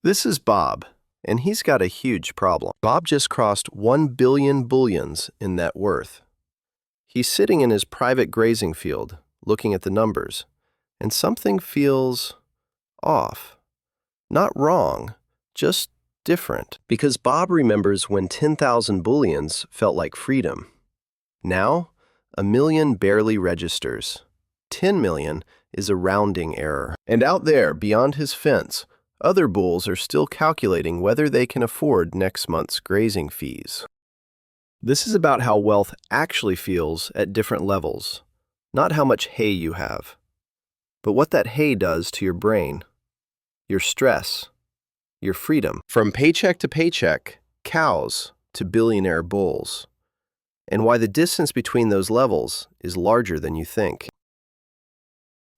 This is Bob, and he's got a huge problem. Bob just crossed 1 billion bullions in net worth. He's sitting in his private grazing field, looking at the numbers, and something feels off. Not wrong, just different. Because Bob remembers when 10,000 bullions felt like freedom. Now, 1 million barely registers. 10 million is a rounding error. And out there, beyond his fence, other bulls are still calculating whether they can afford next month's grazing fees. This is about how wealth actually feels at different levels, not how much hay you have, but what that hay does to your brain, your stress, your freedom. From paycheck to paycheck, cows to billionaire bulls, and why the distance between those levels is larger than you think.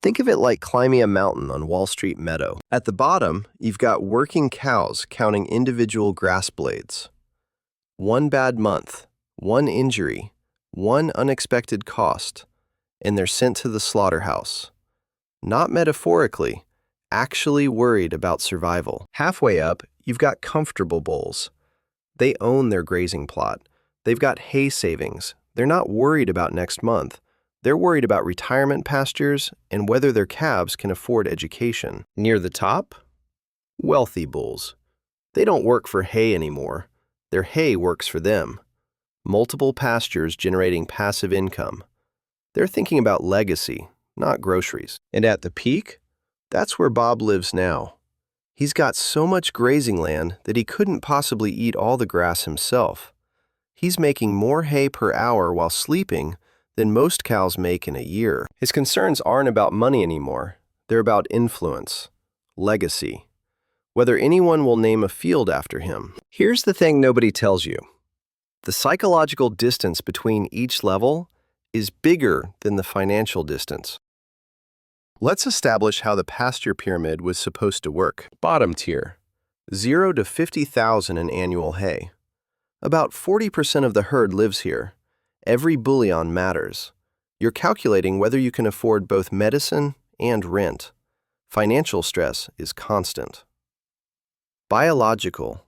Think of it like climbing a mountain on Wall Street Meadow. At the bottom, you've got working cows counting individual grass blades. One bad month, one injury, one unexpected cost, and they're sent to the slaughterhouse. Not metaphorically, actually worried about survival. Halfway up, you've got comfortable bulls. They own their grazing plot. They've got hay savings. They're not worried about next month. They're worried about retirement pastures and whether their calves can afford education. Near the top, wealthy bulls. They don't work for hay anymore. Their hay works for them. Multiple pastures generating passive income. They're thinking about legacy, not groceries. And at the peak, that's where Bob lives now. He's got so much grazing land that he couldn't possibly eat all the grass himself. He's making more hay per hour while sleeping than most cows make in a year. His concerns aren't about money anymore. They're about influence, legacy, whether anyone will name a field after him. Here's the thing nobody tells you. The psychological distance between each level is bigger than the financial distance. Let's establish how the pasture pyramid was supposed to work. Bottom tier, 0 to 50,000 in annual hay. About 40% of the herd lives here. Every bullion matters. You're calculating whether you can afford both medicine and rent. Financial stress is constant. Biological.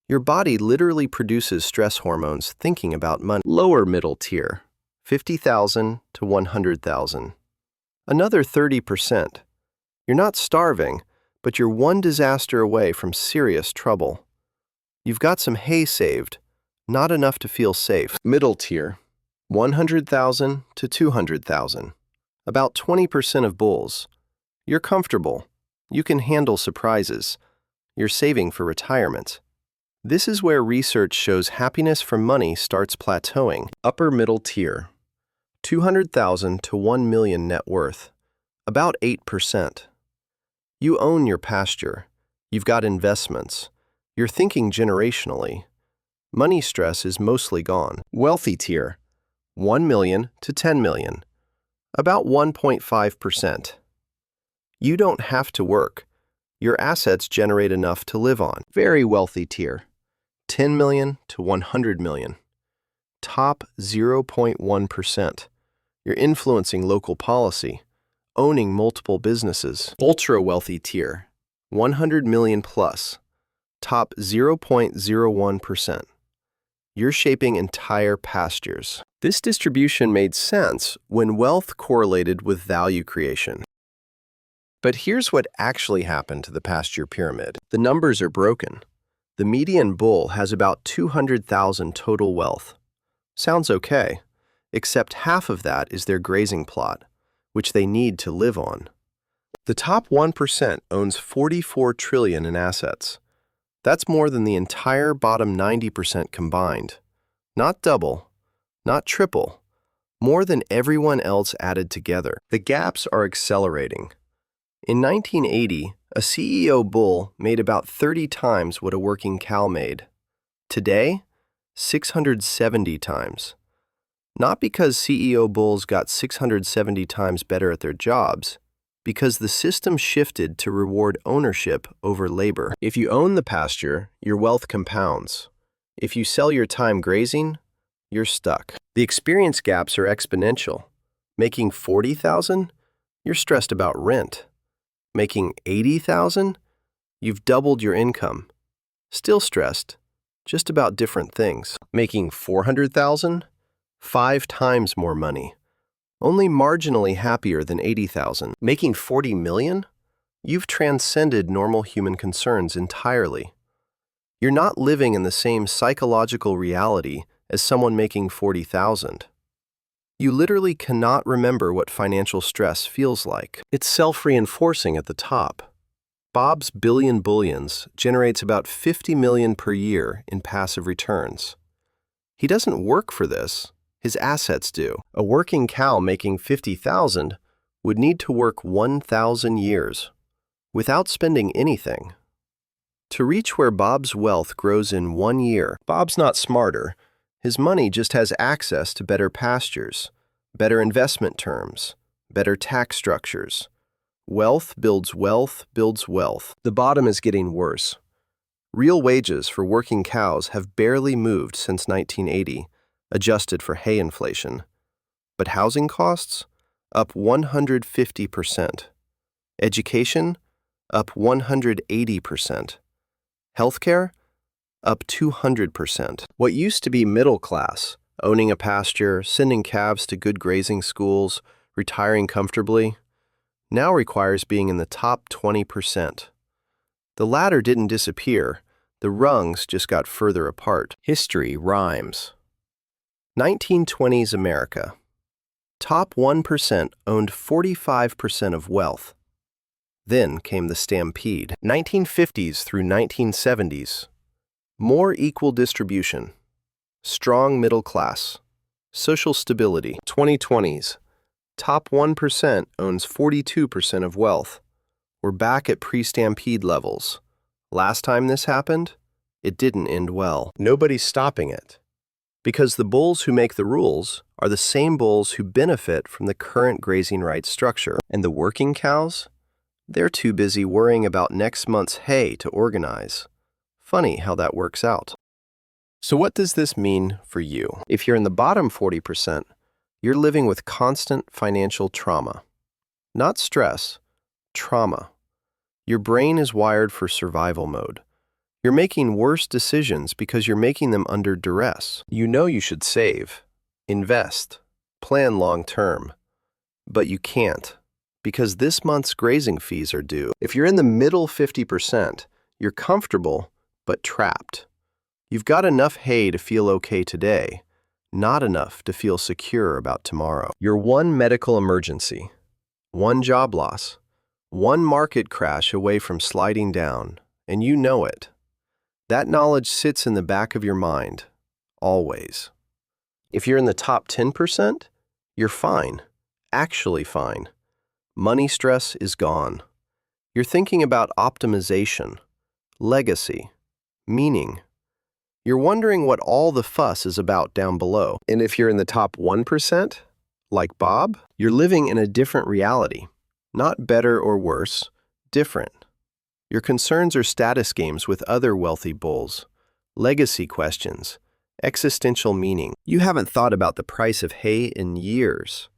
Your body literally produces stress hormones thinking about money. Lower middle tier, 50,000 to 100,000. Another 30%. You're not starving, but you're one disaster away from serious trouble. You've got some hay saved, not enough to feel safe. Middle tier, 100,000 to 200,000. About 20% of bulls. You're comfortable. You can handle surprises. You're saving for retirement. This is where research shows happiness from money starts plateauing. Upper middle tier, 200,000 to 1 million net worth. About 8%. You own your pasture. You've got investments. You're thinking generationally. Money stress is mostly gone. Wealthy tier, 1 million to 10 million. About 1.5%. You don't have to work. Your assets generate enough to live on. Very wealthy tier, 10 million to 100 million. Top 0.1%. You're influencing local policy, owning multiple businesses. Ultra wealthy tier, 100 million plus. Top 0.01%. You're shaping entire pastures. This distribution made sense when wealth correlated with value creation. But here's what actually happened to the pasture pyramid. The numbers are broken. The median bull has about 200,000 total wealth. Sounds okay, except half of that is their grazing plot, which they need to live on. The top 1% owns 44 trillion in assets. That's more than the entire bottom 90% combined. Not double, not triple, more than everyone else added together. The gaps are accelerating. In 1980, a CEO bull made about 30 times what a working cow made. Today, 670 times. Not because CEO bulls got 670 times better at their jobs, because the system shifted to reward ownership over labor. If you own the pasture, your wealth compounds. If you sell your time grazing, you're stuck. The experience gaps are exponential. Making 40,000, you're stressed about rent. Making 80,000, You've doubled your income. Still stressed, just about different things. Making $400,000? 5 times more money. Only marginally happier than $80,000. Making $40 million? You've transcended normal human concerns entirely. You're not living in the same psychological reality as someone making $40,000. You literally cannot remember what financial stress feels like. It's self-reinforcing at the top. Bob's billion bullions generates about $50 million per year in passive returns. He doesn't work for this. His assets do. A working cow making $50,000 would need to work 1,000 years without spending anything. To reach where Bob's wealth grows in 1 year, Bob's not smarter. His money just has access to better pastures, better investment terms, better tax structures. Wealth builds wealth builds wealth. The bottom is getting worse. Real wages for working cows have barely moved since 1980, adjusted for hay inflation. But housing costs? Up 150%. Education? Up 180%. Healthcare? Up 200%. What used to be middle class, owning a pasture, sending calves to good grazing schools, retiring comfortably, now requires being in the top 20%. The latter didn't disappear, the rungs just got further apart. History rhymes. 1920s America. Top 1% owned 45% of wealth. Then came the stampede. 1950s through 1970s. More equal distribution. Strong middle class. Social stability. 2020s. Top 1% owns 42% of wealth. We're back at pre-stampede levels. Last time this happened, it didn't end well. Nobody's stopping it. Because the bulls who make the rules are the same bulls who benefit from the current grazing rights structure. And the working cows? They're too busy worrying about next month's hay to organize. Funny how that works out. So what does this mean for you? If you're in the bottom 40%, you're living with constant financial trauma. Not stress, trauma. Your brain is wired for survival mode. You're making worse decisions because you're making them under duress. You know you should save, invest, plan long term, but you can't because this month's grazing fees are due. If you're in the middle 50%, you're comfortable but trapped. You've got enough hay to feel okay today, not enough to feel secure about tomorrow. You're one medical emergency, one job loss, one market crash away from sliding down, and you know it. That knowledge sits in the back of your mind, always. If you're in the top 10%, you're fine, actually fine. Money stress is gone. You're thinking about optimization, legacy, meaning. You're wondering what all the fuss is about down below. And if you're in the top 1%, like Bob, you're living in a different reality. Not better or worse, different. Your concerns are status games with other wealthy bulls, legacy questions, existential meaning. You haven't thought about the price of hay in years.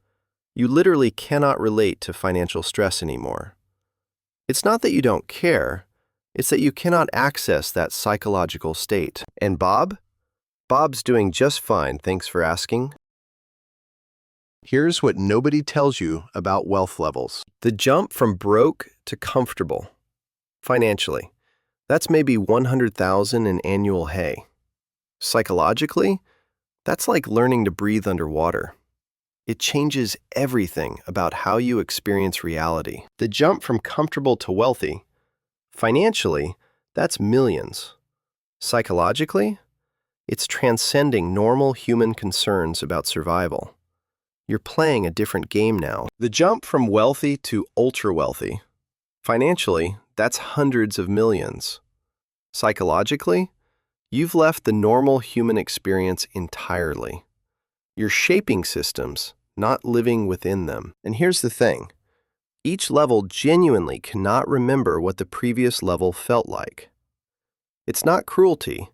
You literally cannot relate to financial stress anymore. It's not that you don't care, it's that you cannot access that psychological state. And Bob? Bob's doing just fine, thanks for asking. Here's what nobody tells you about wealth levels. The jump from broke to comfortable. Financially, that's maybe $100,000 in annual hay. Psychologically, that's like learning to breathe underwater. It changes everything about how you experience reality. The jump from comfortable to wealthy, financially, that's millions. Psychologically, it's transcending normal human concerns about survival. You're playing a different game now. The jump from wealthy to ultra-wealthy, financially, that's hundreds of millions. Psychologically, you've left the normal human experience entirely. You're shaping systems, not living within them. And here's the thing. Each level genuinely cannot remember what the previous level felt like. It's not cruelty,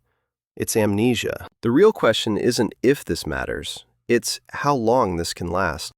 it's amnesia. The real question isn't if this matters, it's how long this can last.